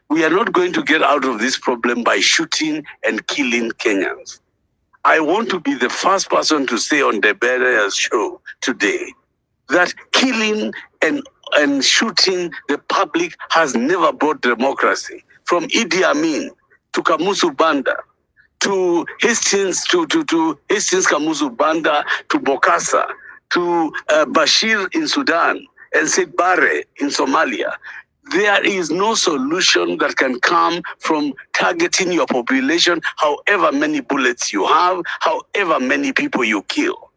We are not going to get out of this problem by shooting and killing Kenyans. I want to be the first person to say on the Berea's show today that killing and shooting the public has never brought democracy. From Idi Amin to Kamuzu Banda to Hastings Hastings Kamuzu Banda to Bokassa to Bashir in Sudan and Sid Barre in Somalia. There is no solution that can come from targeting your population, however many bullets you have, however many people you kill.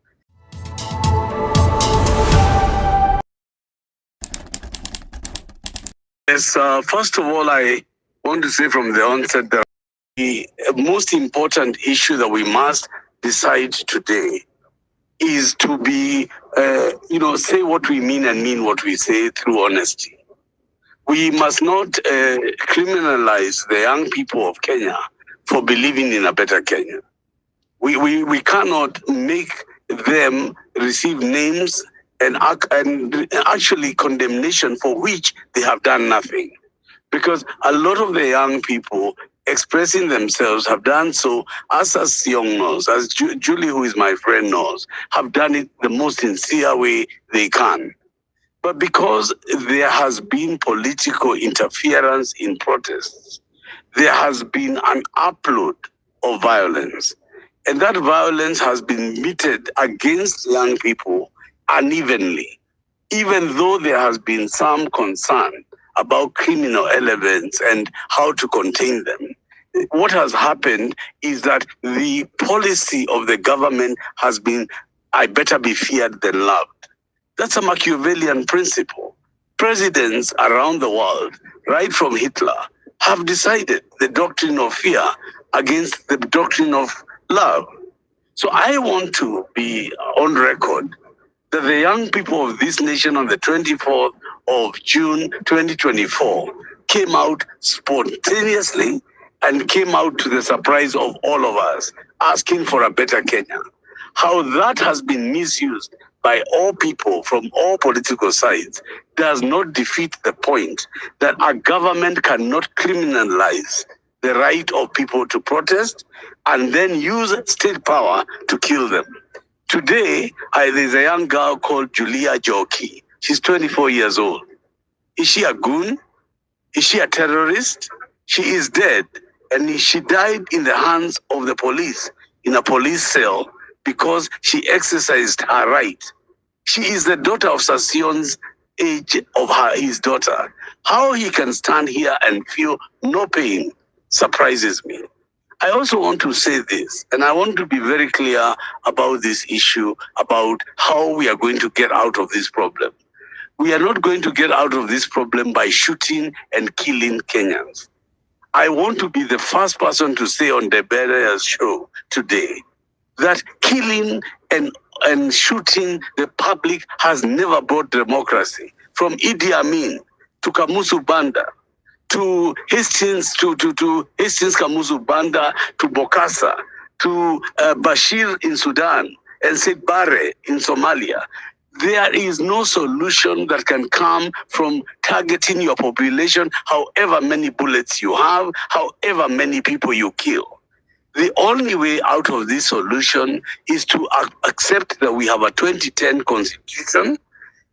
Yes, first of all, I want to say from the onset that the most important issue that we must decide today is to be, say what we mean and mean what we say through honesty. We must not criminalize the young people of Kenya for believing in a better Kenya. We cannot make them receive names and actually condemnation for which they have done nothing. Because a lot of the young people expressing themselves have done so, as Young knows, as Julie, who is my friend, knows, have done it the most sincere way they can. But because there has been political interference in protests, there has been an upload of violence. And that violence has been meted against young people unevenly, even though there has been some concern about criminal elements and how to contain them. What has happened is that the policy of the government has been, I better be feared than loved. That's a Machiavellian principle. Presidents around the world, right from Hitler, have decided the doctrine of fear against the doctrine of love. So I want to be on record that the young people of this nation on the 24th of June 2024 came out spontaneously and came out to the surprise of all of us, asking for a better Kenya. How that has been misused by all people from all political sides does not defeat the point that a government cannot criminalize the right of people to protest and then use state power to kill them. Today, there's a young girl called Julia Joki. She's 24 years old. Is she a goon? Is she a terrorist? She is dead, and she died in the hands of the police in a police cell because she exercised her right. She is the daughter of Sasion's age of his daughter. How he can stand here and feel no pain surprises me. I also want to say this, and I want to be very clear about this issue, about how we are going to get out of this problem. We are not going to get out of this problem by shooting and killing Kenyans. I want to be the first person to say on the Berea's show today that killing and shooting the public has never brought democracy. From Idi Amin to Kamuzu Banda to Hastings Hastings Kamuzu Banda to Bokassa to Bashir in Sudan and Sid Barre in Somalia. There is no solution that can come from targeting your population, however many bullets you have, however many people you kill. The only way out of this solution is to accept that we have a 2010 constitution.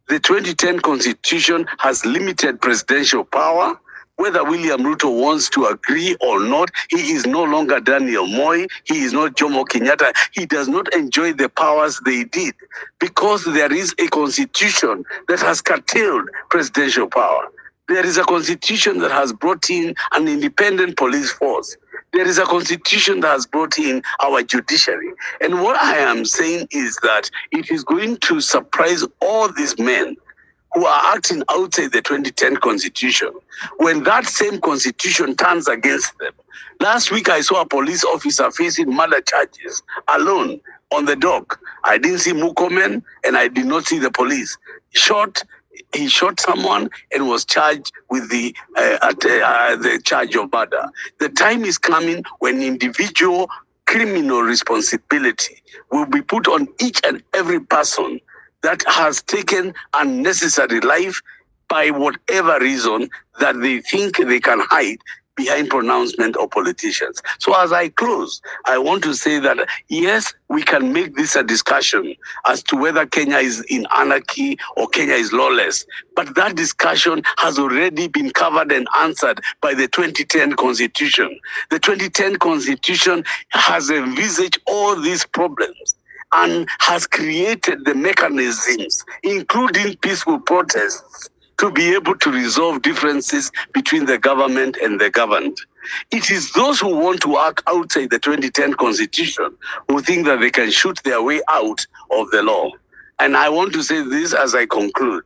The 2010 constitution has limited presidential power. Whether William Ruto wants to agree or not, he is no longer Daniel Moi. He is not Jomo Kenyatta. He does not enjoy the powers they did because there is a constitution that has curtailed presidential power. There is a constitution that has brought in an independent police force. There is a constitution that has brought in our judiciary. And what I am saying is that it is going to surprise all these men who are acting outside the 2010 constitution when that same constitution turns against them. Last week, I saw a police officer facing murder charges alone on the dock. I didn't see Mukomen and I did not see the police. He shot someone and was charged with the charge of murder. The time is coming when individual criminal responsibility will be put on each and every person that has taken unnecessary life by whatever reason that they think they can hide behind pronouncement of politicians. So as I close, I want to say that yes, we can make this a discussion as to whether Kenya is in anarchy or Kenya is lawless. But that discussion has already been covered and answered by the 2010 Constitution. The 2010 Constitution has envisaged all these problems and has created the mechanisms, including peaceful protests, to be able to resolve differences between the government and the governed. It is those who want to act outside the 2010 Constitution who think that they can shoot their way out of the law. And I want to say this as I conclude,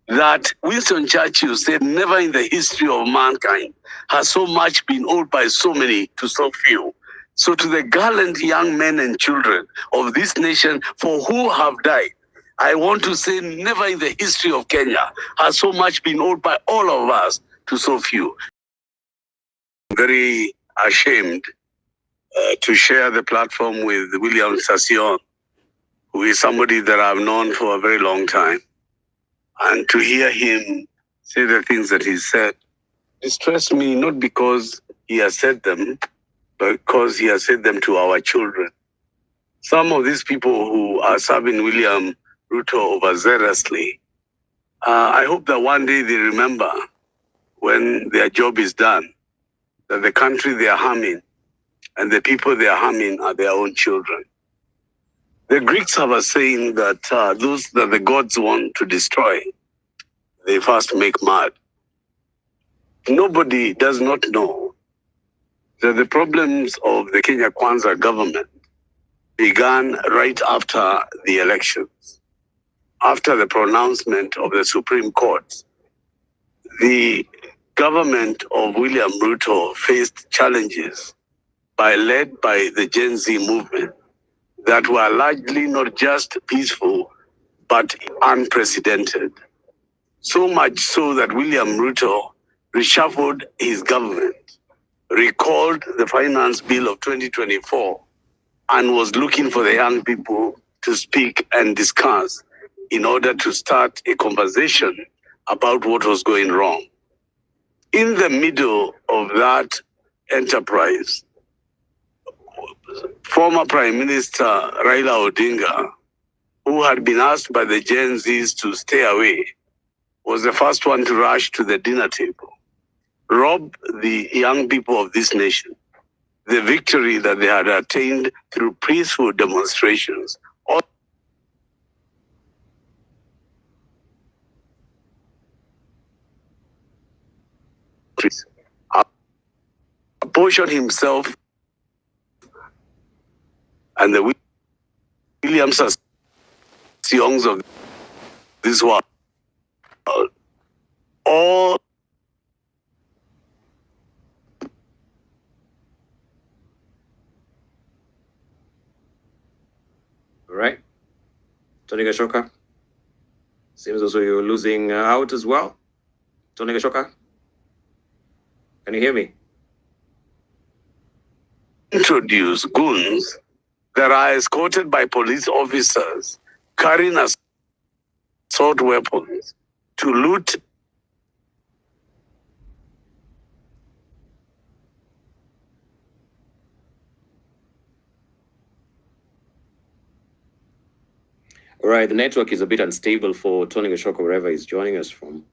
that Winston Churchill said, never in the history of mankind has so much been owed by so many to so few. So to the gallant young men and children of this nation for who have died, I want to say never in the history of Kenya has so much been owed by all of us to so few. I'm very ashamed to share the platform with William Sassion, who is somebody that I've known for a very long time. And to hear him say the things that he said distressed me, not because he has said them, but because he has said them to our children. Some of these people who are serving William Ruto overzealously, I hope that one day they remember when their job is done, that the country they are harming and the people they are harming are their own children. The Greeks have a saying that those that the gods want to destroy, they first make mad. Nobody does not know that the problems of the Kenya Kwanza government began right after the elections. After the pronouncement of the Supreme Court, the government of William Ruto faced challenges led by the Gen Z movement that were largely not just peaceful, but unprecedented. So much so that William Ruto reshuffled his government, recalled the finance bill of 2024, and was looking for the young people to speak and discuss in order to start a conversation about what was going wrong. In the middle of that enterprise, former Prime Minister Raila Odinga, who had been asked by the Gen Zs to stay away, was the first one to rush to the dinner table, rob the young people of this nation the victory that they had attained through peaceful demonstrations. Apportioned himself and the Williams Sassions of this world, all right. Tony Gachoka, seems also you're losing out as well. Tony Gachoka, can you hear me? Introduce goons that are escorted by police officers carrying assault weapons to loot All right, the network is a bit unstable for Tony Gachoka, wherever he's joining us from.